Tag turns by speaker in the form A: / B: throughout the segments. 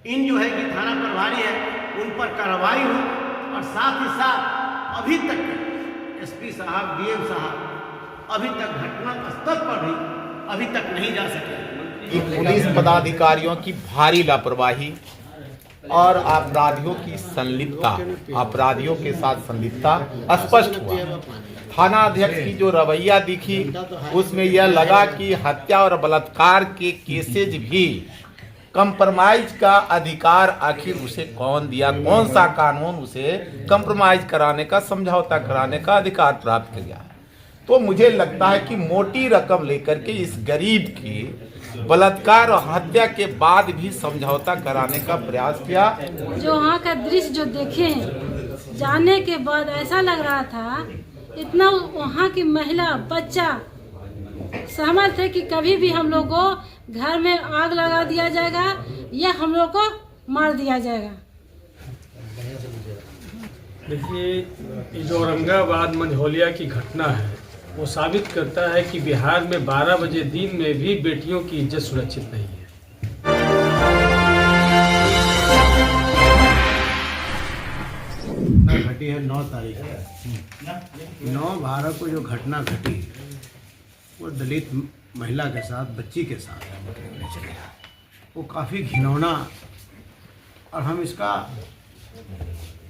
A: इन जो है कि थाना प्रभारी है उन पर कार्रवाई हो, और साथ ही साथ अभी तक एसपी साहब, डीएम साहब अभी तक घटना स्थल पर भी अभी तक नहीं जा सके।
B: कि पुलिस पदाधिकारियों की भारी लापरवाही और अपराधियों की संलिप्तता, अपराधियों के साथ संलिप्तता स्पष्ट हुआ। थाना अध्यक्ष की जो रवैया दिखी उसमें यह लगा कि हत्या और बलात्कार के केसेज भी कंप्रोमाइज का अधिकार आखिर उसे कौन दिया, कौन सा कानून उसे कंप्रोमाइज कराने का, समझौता कराने का अधिकार प्राप्त किया। तो मुझे लगता है कि मोटी रकम लेकर के इस गरीब की बलात्कार और हत्या के बाद भी समझौता कराने का प्रयास किया।
C: जो वहाँ का दृश्य जो देखे जाने के बाद ऐसा लग रहा था इतना वहाँ की महिला बच्चा सहमत थे कि कभी भी हम लोग को घर में आग लगा दिया जाएगा या हम लोग को मार दिया जाएगा।
D: देखिए, ये जो औरंगाबाद मंझौलिया की घटना है वो साबित करता है कि बिहार में 12 बजे दिन में भी बेटियों की इज्जत सुरक्षित नहीं है।
A: घटी है 9 तारीख, 9/12 को जो घटना घटी वो दलित महिला के साथ, बच्ची के साथ, वो काफ़ी घिनौना, और हम इसका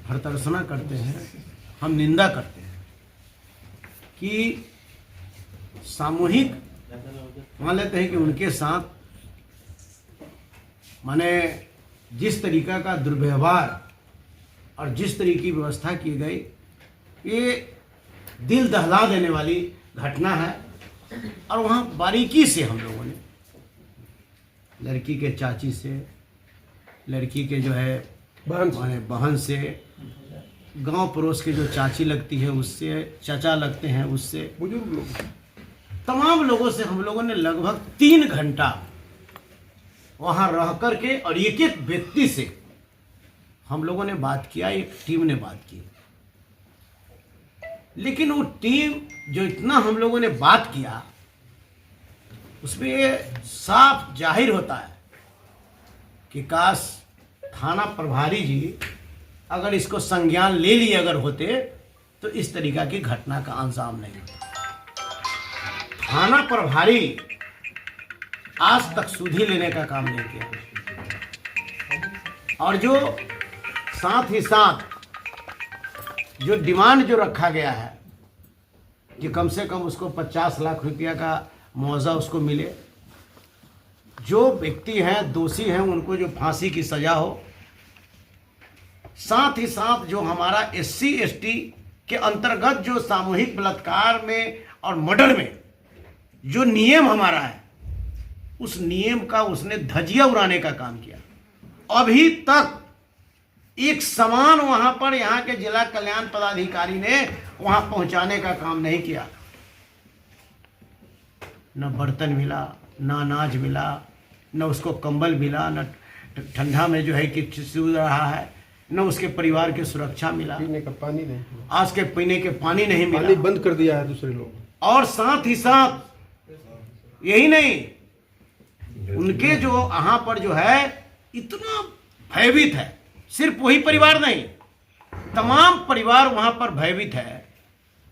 A: भर्त्सना करते हैं, हम निंदा करते हैं कि सामूहिक मान लेते हैं कि उनके साथ माने जिस तरीका का दुर्व्यवहार और जिस तरीके की व्यवस्था की गई, ये दिल दहला देने वाली घटना है। और वहाँ बारीकी से हम लोगों ने लड़की के चाची से, लड़की के जो है माने बहन से, गांव पड़ोस के जो चाची लगती है उससे, चाचा लगते हैं उससे, बुजुर्ग लोग, तमाम लोगों से हम लोगों ने लगभग 3 घंटा वहाँ रह कर के और एक एक व्यक्ति से हम लोगों ने बात किया, एक टीम ने बात की। लेकिन वो टीम जो इतना हम लोगों ने बात किया उसमें ये साफ जाहिर होता है कि काश थाना प्रभारी जी अगर इसको संज्ञान ले लिए अगर होते तो इस तरीका की घटना का अंजाम नहीं होता। थाना प्रभारी आज तक सुधि लेने का काम नहीं किया, और जो साथ ही साथ जो डिमांड जो रखा गया है कि कम से कम उसको 50 लाख रुपया का मुआवजा उसको मिले, जो व्यक्ति हैं दोषी हैं उनको जो फांसी की सजा हो, साथ ही साथ जो हमारा SC ST के अंतर्गत जो सामूहिक बलात्कार में और मर्डर में जो नियम हमारा है उस नियम का उसने धजिया उड़ाने का काम किया। अभी तक एक समान वहां पर यहाँ के जिला कल्याण पदाधिकारी ने वहां पहुंचाने का काम नहीं किया। न बर्तन मिला, न अनाज मिला, न उसको कंबल मिला, न ठंडा में जो है कि सूझ रहा है, न उसके परिवार की सुरक्षा मिला,
E: पीने का पानी नहीं,
A: आज के पीने के पानी नहीं मिला,
E: पानी बंद कर दिया है दूसरे लोग।
A: और साथ ही साथ यही नहीं, उनके जो यहाँ पर जो है इतना भयभीत है, सिर्फ वही परिवार नहीं, तमाम परिवार वहां पर भयभीत है।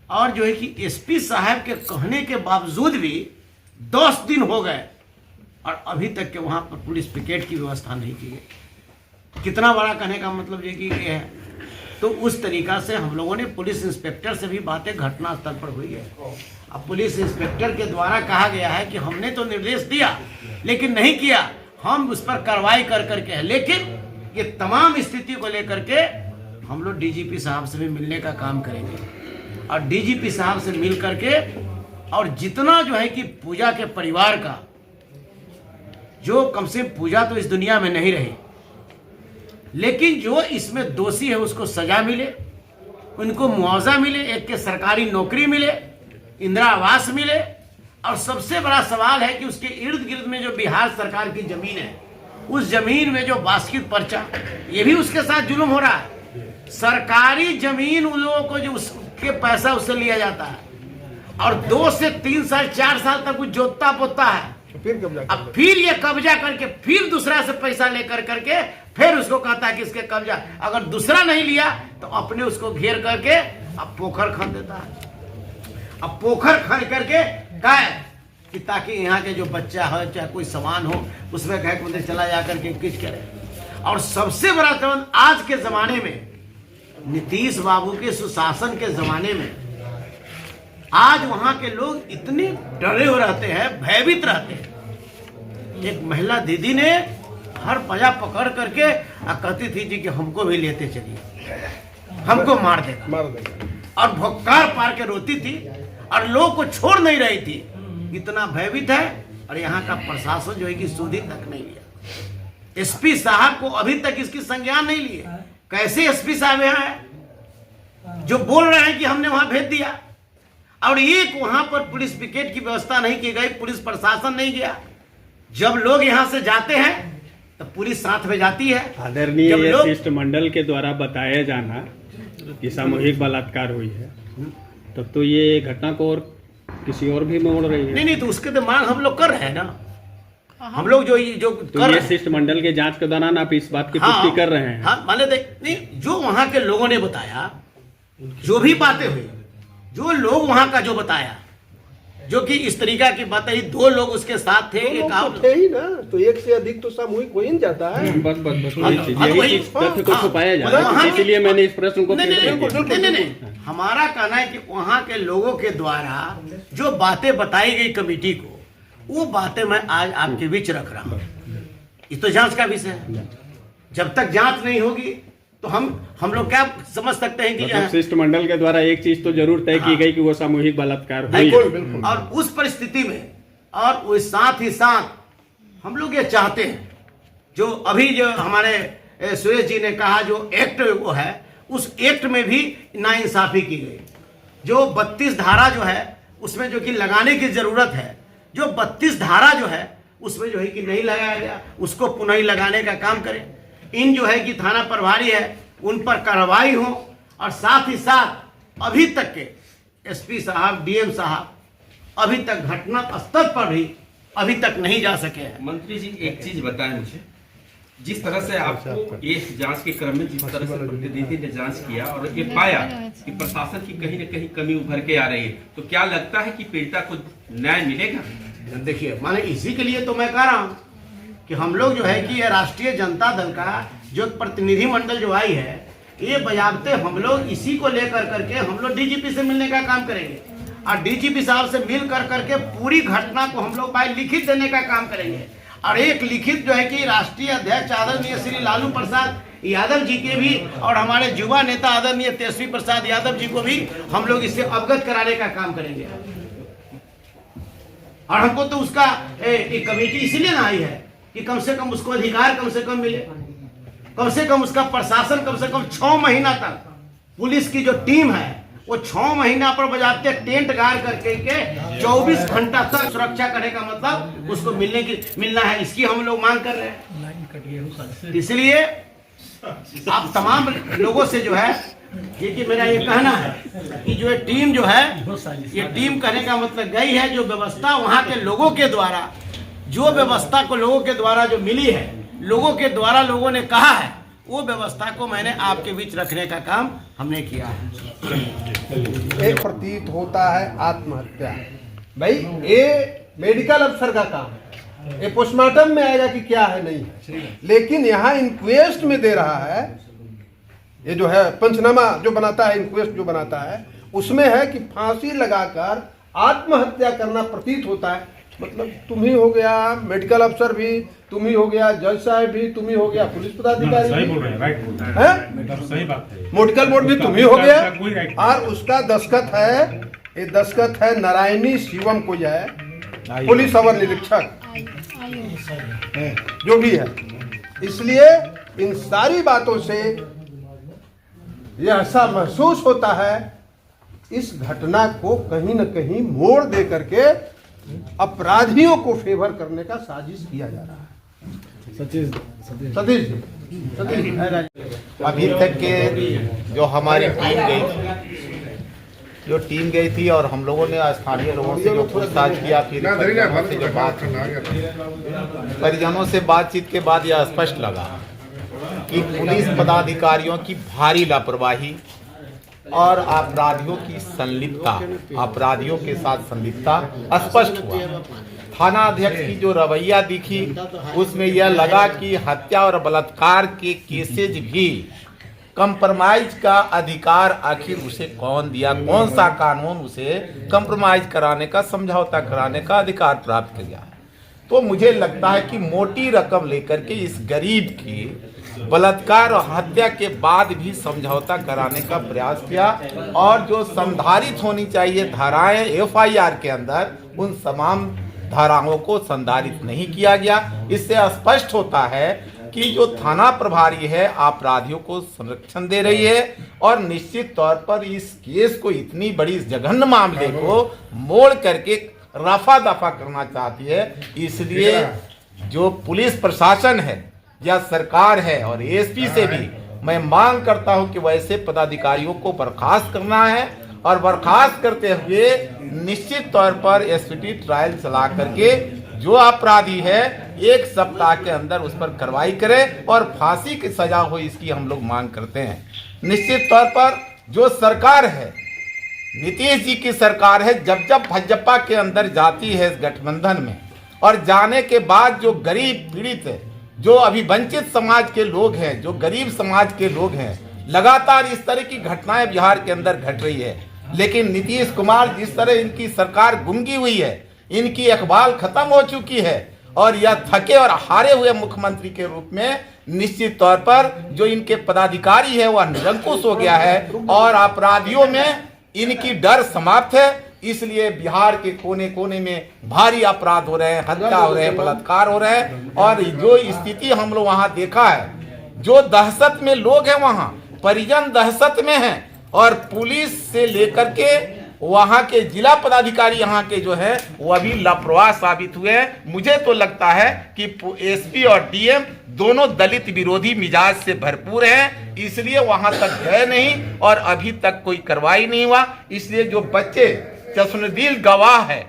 A: और जो है कि एसपी साहब के कहने के बावजूद भी 10 दिन हो गए और अभी तक के वहां पर पुलिस पिकेट की व्यवस्था नहीं की गई। कितना बड़ा कहने का मतलब ये कि ये है। तो उस तरीका से हम लोगों ने पुलिस इंस्पेक्टर से भी बातें घटना स्थल पर हुई है। अब पुलिस इंस्पेक्टर के द्वारा कहा गया है कि हमने तो निर्देश दिया लेकिन नहीं किया, हम उस पर कार्रवाई कर करके है। लेकिन ये तमाम स्थिति को लेकर के हम लोग डीजीपी साहब से भी मिलने का काम करेंगे, और डीजीपी साहब से मिल करके और जितना जो है कि पूजा के परिवार का जो कम से पूजा तो इस दुनिया में नहीं रही, लेकिन जो इसमें दोषी है उसको सजा मिले, उनको मुआवजा मिले, एक के सरकारी नौकरी मिले, इंदिरा आवास मिले। और सबसे बड़ा सवाल है कि उसके इर्द गिर्द में जो बिहार सरकार की जमीन है उस जमीन में जो बास्केट पर्चा, ये भी उसके साथ जुल्म हो रहा है। सरकारी जमीन उन लोगों को जो उसके पैसा उससे लिया जाता है और 2 से 3 साल 4 साल तक वो जोतता पोतता है,
E: फिर कब्जा कर
A: अब फिर ये कब्जा करके फिर दूसरा से पैसा लेकर करके फिर उसको कहता है कि इसके कब्जा, अगर दूसरा नहीं लिया तो अपने उसको घेर करके अब पोखर खन देता है। अब पोखर खन करके क्या है कि ताकि यहाँ के जो बच्चा हो चाहे कोई सामान हो उसमें कहे कि चला जा करके किच करे। और सबसे बड़ा कारण आज के जमाने में, नीतीश बाबू के सुशासन के जमाने में, आज वहां के लोग इतने डरे हो रहते हैं, भयभीत रहते हैं। एक महिला दीदी ने हर पजा पकड़ करके कहती थी जी कि हमको भी लेते चलिए, हमको मार देगा, और भुक्कार पार के रोती थी और लोग को छोड़ नहीं रही थी। इतना भयभीत है। और यहाँ का प्रशासन जो है कि सुधी तक नहीं लिया। एसपी साहब को अभी तक इसकी संज्ञान नहीं लिए। कैसे एसपी साहब यहाँ है जो बोल रहे हैं कि हमने वहां भेज दिया, और एक वहां पर पुलिस पिकेट की व्यवस्था नहीं की गई, पुलिस प्रशासन नहीं गया। जब लोग यहाँ से जाते हैं तो पुलिस साथ में जाती है।
F: आदरणीय शिष्टमंडल के द्वारा बताया जाना कि सामूहिक बलात्कार हुई है, तब तो ये घटना को और किसी और भी मोड़ रही है।
A: नहीं तो उसके तो मांग हम लोग कर रहे हैं ना। हम लोग जो
F: तो
A: कर
F: ये शिष्टमंडल के जांच के दौरान आप इस बात की पुष्टि कर रहे हैं।
A: हाँ, माने नहीं, जो वहां के लोगों ने बताया, जो भी बातें हुई, जो लोग वहां का जो बताया, जो कि इस तरीका की बात है, 2 लोग उसके साथ थे, एक आप
E: थे ही ना, तो एक से अधिक तो सामूहिक हो ही नहीं जाता है।
F: बस यही चीज तथ्य को छुपाया जा रहा है, इसीलिए मैंने इस प्रश्न को
A: नहीं, हमारा कहना है कि वहां के लोगों के द्वारा जो बातें बताई गई कमेटी को, वो बातें मैं आज आपके बीच रख रहा हूं। ये तो जांच का विषय है। जब तक जांच नहीं होगी तो हम लोग क्या समझ सकते हैं कि
F: शिष्टमंडल के द्वारा एक चीज तो जरूर तय की गई कि वो सामूहिक बलात्कार हुई है।
A: और उस परिस्थिति में और साथ ही साथ हम लोग ये चाहते हैं, जो अभी जो हमारे सुरेश जी ने कहा जो एक्ट वो है, उस एक्ट में भी नाइंसाफी की गई। जो 32 धारा जो है उसमें जो कि लगाने की जरूरत है, जो 32 धारा जो है उसमें जो है कि नहीं लगाया गया, उसको पुनः लगाने का काम करें। इन जो है कि थाना प्रभारी है उन पर कार्रवाई हो, और साथ ही साथ अभी तक के एसपी साहब, डीएम साहब अभी तक घटना स्थल पर भी अभी तक नहीं जा सके हैं।
G: मंत्री जी एक चीज बताएं मुझे, जिस तरह से आपको ये जांच के क्रम में जिस तरह से प्रतिनिधि ने जांच किया और ये पाया कि प्रशासन की कहीं न कहीं कमी उभर के आ रही है, तो क्या लगता है कि पीड़िता को न्याय मिलेगा?
A: देखिए, माने इसी के लिए तो मैं कह रहा हूँ कि हम लोग जो है कि ये राष्ट्रीय जनता दल का जो प्रतिनिधि मंडल जो आई है, ये बजाबते हम लोग इसी को लेकर करके हम लोग डीजीपी से मिलने का काम करेंगे, और डीजीपी साहब से मिल कर करके पूरी घटना को हम लोग भाई लिखित देने का काम करेंगे। और एक लिखित जो है कि राष्ट्रीय अध्यक्ष आदरणीय श्री लालू प्रसाद यादव जी के भी और हमारे युवा नेता आदरणीय तेजस्वी प्रसाद यादव जी को भी हम लोग इससे अवगत कराने का काम करेंगे। और हमको तो उसका कमेटी इसीलिए ना आई है कि कम से कम उसको अधिकार कम से कम मिले, कम से कम उसका प्रशासन कम से कम 6 महीना तक, पुलिस की जो टीम है वो 6 महीना पर बजाते टेंट गाड़ करके 24 घंटा तक सुरक्षा करने का मतलब उसको मिलना है, इसकी हम लोग मांग कर रहे हैं। इसलिए आप तमाम लोगों से जो है कि मेरा ये कहना है कि जो टीम जो है, ये टीम कहने का मतलब गई है, जो व्यवस्था वहाँ के लोगों के द्वारा, जो व्यवस्था को लोगों के द्वारा जो मिली है, लोगों के द्वारा लोगों ने कहा है, वो व्यवस्था को मैंने आपके बीच रखने का काम हमने किया है।
E: एक प्रतीत होता है आत्महत्या, भाई ये मेडिकल अफसर का काम है, ये पोस्टमार्टम में आएगा कि क्या है नहीं है, लेकिन यहाँ इंक्वेस्ट में दे रहा है। ये जो है पंचनामा जो बनाता है, इंक्वेस्ट जो बनाता है, उसमें है कि फांसी लगाकर आत्महत्या करना प्रतीत होता है। मतलब तुम ही हो गया मेडिकल अफसर भी, तुम ही हो गया जज साहब भी, तुम ही हो गया पुलिस पदाधिकारी भी,
H: सही बात है,
E: मेडिकल बोर्ड भी तुम ही हो गया। और उसका दस्तखत है, ये दस्तखत है नारायणी शिवम को है, पुलिस अवर निरीक्षक जो भी है। इसलिए इन सारी बातों से यह ऐसा महसूस होता है इस घटना को कहीं न कहीं मोड़ दे करके अपराधियों को फेवर करने का साजिश किया जा रहा है। सतीश जी
B: अभी तक के जो हमारी टीम गई, जो टीम गई थी और हम लोगों ने स्थानीय लोगों से जो पूछताछ किया, फिर परिजनों से जो परिजनों से बातचीत के बाद यह स्पष्ट लगा कि पुलिस पदाधिकारियों की भारी लापरवाही और अपराधियों की संलिप्तता, अपराधियों के साथ संलिप्तता स्पष्ट हुआ। थाना अध्यक्ष की जो रवैया दिखी उसमें यह लगा कि हत्या और बलात्कार के केसेज भी कंप्रोमाइज का अधिकार आखिर उसे कौन दिया, कौन सा कानून उसे कंप्रोमाइज कराने का, समझौता कराने का अधिकार प्राप्त किया। तो मुझे लगता है कि मोटी रकम लेकर के इस गरीब की बलात्कार और हत्या के बाद भी समझौता कराने का प्रयास किया और जो संधारित होनी चाहिए धाराएं एफआईआर के अंदर, उन तमाम धाराओं को संधारित नहीं किया गया। इससे स्पष्ट होता है कि जो थाना प्रभारी है अपराधियों को संरक्षण दे रही है और निश्चित तौर पर इस केस को, इतनी बड़ी जघन्य मामले को मोड़ करके रफा दफा करना चाहती है। इसलिए जो पुलिस प्रशासन है या सरकार है और एसपी से भी मैं मांग करता हूं कि वैसे पदाधिकारियों को बर्खास्त करना है और बर्खास्त करते हुए निश्चित तौर पर एसपीटी ट्रायल चला करके जो अपराधी है 1 सप्ताह के अंदर उस पर कार्रवाई करे और फांसी की सजा हो, इसकी हम लोग मांग करते हैं। निश्चित तौर पर जो सरकार है, नीतीश जी की सरकार है, जब जब भाजपा के अंदर जाती है इस गठबंधन में और जाने के बाद जो गरीब पीड़ित है, जो अभी वंचित समाज के लोग हैं, जो गरीब समाज के लोग हैं, लगातार इस तरह की घटनाएं बिहार के अंदर घट रही है। लेकिन नीतीश कुमार जिस तरह इनकी सरकार गुंगी हुई है, इनकी इकबाल खत्म हो चुकी है और यह थके और हारे हुए मुख्यमंत्री के रूप में निश्चित तौर पर जो इनके पदाधिकारी है वह निरंकुश हो गया है और अपराधियों में इनकी डर समाप्त है। इसलिए बिहार के कोने कोने में भारी अपराध हो रहे हैं, हत्या हो रहे हैं, बलात्कार हो रहे हैं और जो स्थिति हम लोग वहां देखा है, जो दहशत में लोग हैं, वहां परिजन दहशत में हैं और पुलिस से लेकर के वहां के जिला पदाधिकारी यहाँ के जो है वह भी लापरवाह साबित हुए हैं। मुझे तो लगता है कि एसपी और डीएम दोनों दलित विरोधी मिजाज से भरपूर हैं, इसलिए वहां तक गए नहीं और अभी तक कोई कार्रवाई नहीं हुआ। इसलिए जो बच्चे चश्मदीद गवाह है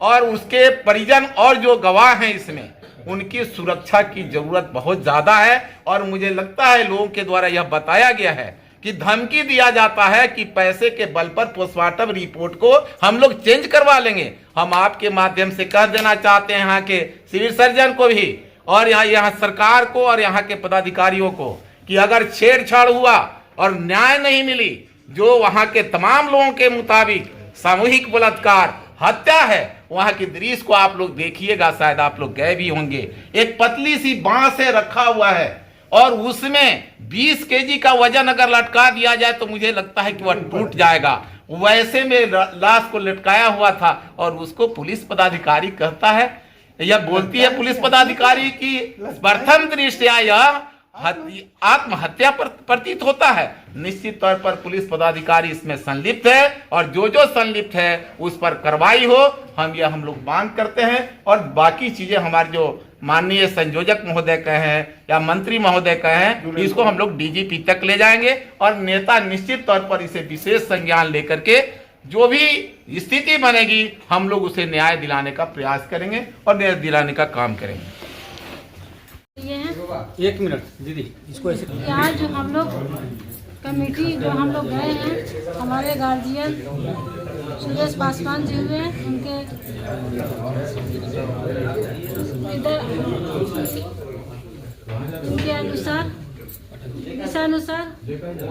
B: और उसके परिजन और जो गवाह हैं इसमें, उनकी सुरक्षा की जरूरत बहुत ज्यादा है और मुझे लगता है लोगों के द्वारा यह बताया गया है कि धमकी दिया जाता है कि पैसे के बल पर पोस्टमार्टम रिपोर्ट को हम लोग चेंज करवा लेंगे। हम आपके माध्यम से कह देना चाहते हैं यहाँ के सिविल सर्जन को भी और यहाँ सरकार को और यहाँ के पदाधिकारियों को कि अगर छेड़छाड़ हुआ और न्याय नहीं मिली, जो वहाँ के तमाम लोगों के मुताबिक सामूहिक बलात्कार हत्या है, वहां की दृश्य को आप लोग देखिएगा, शायद आप लोग गए भी होंगे। एक पतली सी बांस से रखा हुआ है और उसमें 20 केजी का वजन अगर लटका दिया जाए तो मुझे लगता है कि वह टूट जाएगा। वैसे में लाश को लटकाया हुआ था और उसको पुलिस पदाधिकारी कहता है, यह बोलती है पुलिस पदाधिकारी की प्रथम दृष्टया यह आत्महत्या प्रतीत होता है। निश्चित तौर पर पुलिस पदाधिकारी इसमें संलिप्त है और जो जो संलिप्त है उस पर कार्रवाई हो, हम लोग मांग करते हैं। और बाकी चीजें हमारे जो माननीय संयोजक महोदय कहे हैं या मंत्री महोदय कहे हैं, इसको हम लोग डीजीपी तक ले जाएंगे और नेता निश्चित तौर पर इसे विशेष संज्ञान लेकर के जो भी स्थिति बनेगी हम लोग उसे न्याय दिलाने का प्रयास करेंगे और न्याय दिलाने का काम करेंगे।
C: ये है
D: 1 मिनट दीदी, इसको ऐसे
C: यहाँ जो हम लोग कमेटी जो हम लोग गए हैं, हमारे गार्जियन सुरेश पासवान जी हुए, उनके उनके अनुसार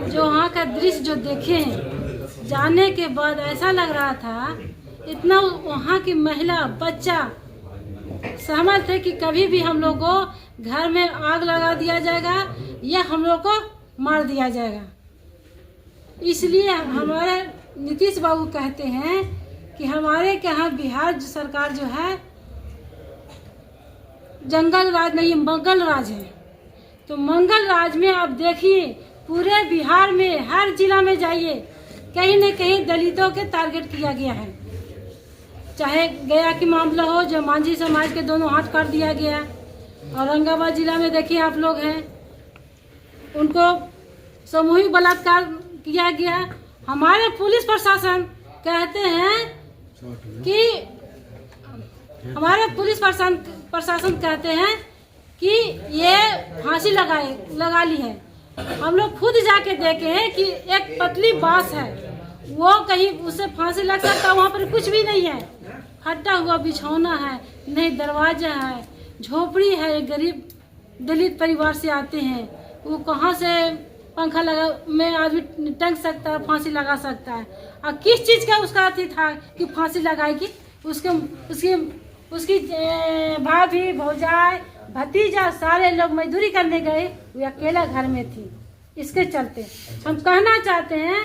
C: जो वहाँ का दृश्य जो देखे हैं, जाने के बाद ऐसा लग रहा था इतना वहाँ की महिला बच्चा सहमत थे कि कभी भी हम लोग को घर में आग लगा दिया जाएगा या हम लोग को मार दिया जाएगा। इसलिए हमारे नीतीश बाबू कहते हैं कि हमारे यहाँ बिहार सरकार जो है जंगल राज नहीं, मंगल राज है। तो मंगल राज में आप देखिए पूरे बिहार में हर जिला में जाइए, कहीं न कहीं दलितों के टारगेट किया गया है। चाहे गया की मामला हो, जो मांझी समाज के दोनों हाथ काट दिया गया, औरंगाबाद जिला में देखिए आप लोग हैं, उनको सामूहिक बलात्कार किया गया हमारे पुलिस प्रशासन कहते हैं कि हमारे पुलिस प्रशासन कहते हैं कि ये फांसी लगा ली है। हम लोग खुद जाके देखे हैं कि एक पतली बांस है, वो कहीं उससे फांसी लग सकता, वहाँ पर कुछ भी नहीं है। फटा हुआ बिछौना है, नहीं दरवाजा है, झोपड़ी है। गरीब दलित परिवार से आते हैं, वो कहाँ से पंखा लगा में आदमी टंग सकता है, फांसी लगा सकता है। और किस चीज़ का उसका अति था कि फांसी लगाएगी? उसकी भाभी, भौजाई, भतीजा सारे लोग मजदूरी करने गए, वो अकेला घर में थी। इसके चलते हम कहना चाहते हैं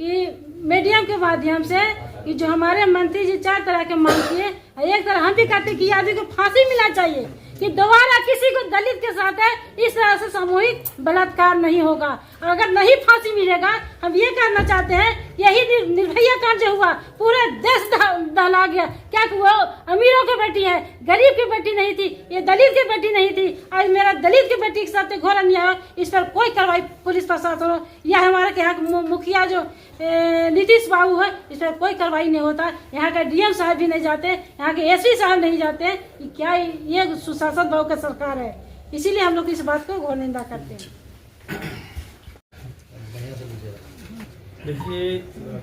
C: कि मीडिया के माध्यम से कि जो हमारे मंत्री जी 4 तरह के मांग किए, एक तरह हम भी कहते हैं कि आदमी को फांसी मिलना चाहिए कि दोबारा किसी को दलित के साथ है इस तरह से सामूहिक बलात्कार नहीं होगा। और अगर नहीं फांसी मिलेगा, हम ये कहना चाहते हैं, यही निर्भया कांड जो हुआ पूरे देश दहला गया। क्या वो अमीरों की बेटी है, गरीब की बेटी नहीं थी, ये दलित की बेटी नहीं थी। आज मेरा दलित की बेटी के साथ घोर अन्याय, इस पर कोई कार्रवाई पुलिस प्रशासन हो या हमारे के यहाँ मुखिया जो नीतीश बाबू है, इस पर कोई कार्रवाई नहीं होता। यहाँ के डीएम साहब भी नहीं जाते, यहाँ के एसपी साहब नहीं जाते। क्या ये सुशासन भाव का सरकार है? इसीलिए हम लोग इस बात को घोर निंदा करते हैं।
D: देखिए,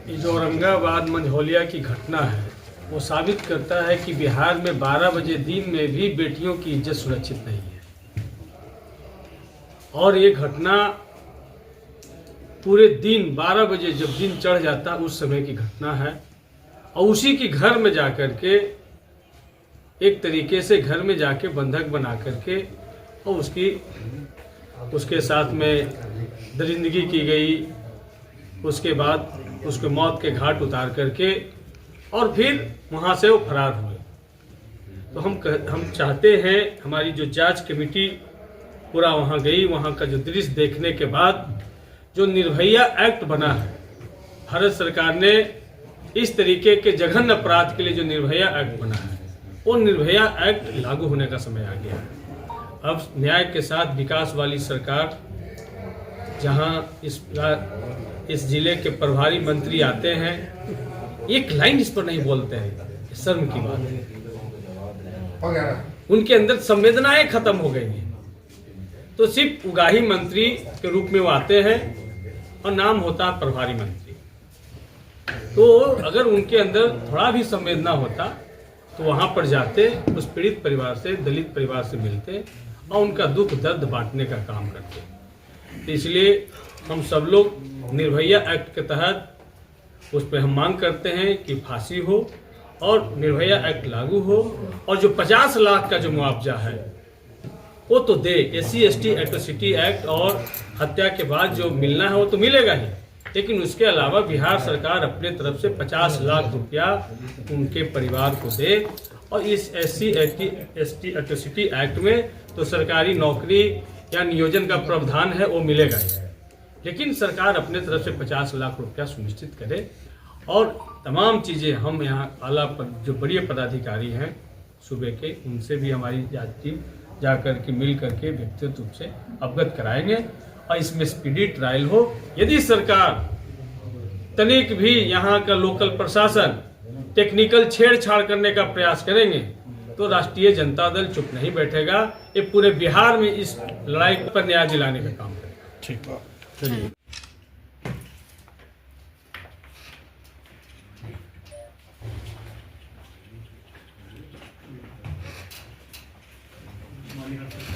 D: ये जो औरंगाबाद मंझौलिया की घटना है, वो साबित करता है कि बिहार में 12 बजे दिन में भी बेटियों की इज्जत सुरक्षित नहीं है। और ये घटना पूरे दिन 12 बजे जब दिन चढ़ जाता उस समय की घटना है। और उसी की घर में जाकर के एक तरीके से घर में जाके बंधक बना करके और उसके साथ में दरिंदगी की गई। उसके बाद उसको मौत के घाट उतार करके और फिर वहाँ से वो फरार हुए। तो हम चाहते हैं, हमारी जो जांच कमेटी पूरा वहाँ गई, वहाँ का जो दृश्य देखने के बाद जो निर्भया एक्ट बना है, भारत सरकार ने इस तरीके के जघन्य अपराध के लिए जो निर्भया एक्ट बना है, वो निर्भया एक्ट लागू होने का समय आ गया है। अब न्याय के साथ विकास वाली सरकार, जहाँ इस जिले के प्रभारी मंत्री आते हैं, एक लाइन इस पर नहीं बोलते हैं, शर्म की बात है। उनके अंदर संवेदनाएं खत्म हो गई हैं। तो सिर्फ उगाही मंत्री के रूप में वो आते हैं और नाम होता है प्रभारी मंत्री। तो अगर उनके अंदर थोड़ा भी संवेदना होता तो वहां पर जाते, उस पीड़ित परिवार से, दलित परिवार से मिलते और उनका दुख दर्द बांटने का काम करते। तो इसलिए हम सब लोग निर्भया एक्ट के तहत उस पर हम मांग करते हैं कि फांसी हो और निर्भया एक्ट लागू हो, और जो 50 लाख का जो मुआवजा है वो तो दे। SC ST एट्रोसिटी एक्ट और हत्या के बाद जो मिलना है वो तो मिलेगा ही, लेकिन उसके अलावा बिहार सरकार अपने तरफ से 50 लाख रुपया उनके परिवार को दे। और इस SC ST एट्रोसिटी एक्ट में तो सरकारी नौकरी या नियोजन का प्रावधान है, वो मिलेगा ही, लेकिन सरकार अपने तरफ से 50 लाख रुपया सुनिश्चित करे। और तमाम चीज़ें हम यहाँ आला जो बड़े पदाधिकारी हैं सूबे के, उनसे भी हमारी जांच टीम जा करके मिल करके व्यक्तिगत रूप से अवगत कराएंगे और इसमें स्पीडी ट्रायल हो। यदि सरकार तनिक भी यहाँ का लोकल प्रशासन टेक्निकल छेड़छाड़ करने का प्रयास करेंगे तो राष्ट्रीय जनता दल चुप नहीं बैठेगा। ये पूरे बिहार में इस लड़ाई पर न्याय दिलाने का काम करेगा।
F: ठीक, चलिए।
H: मालिक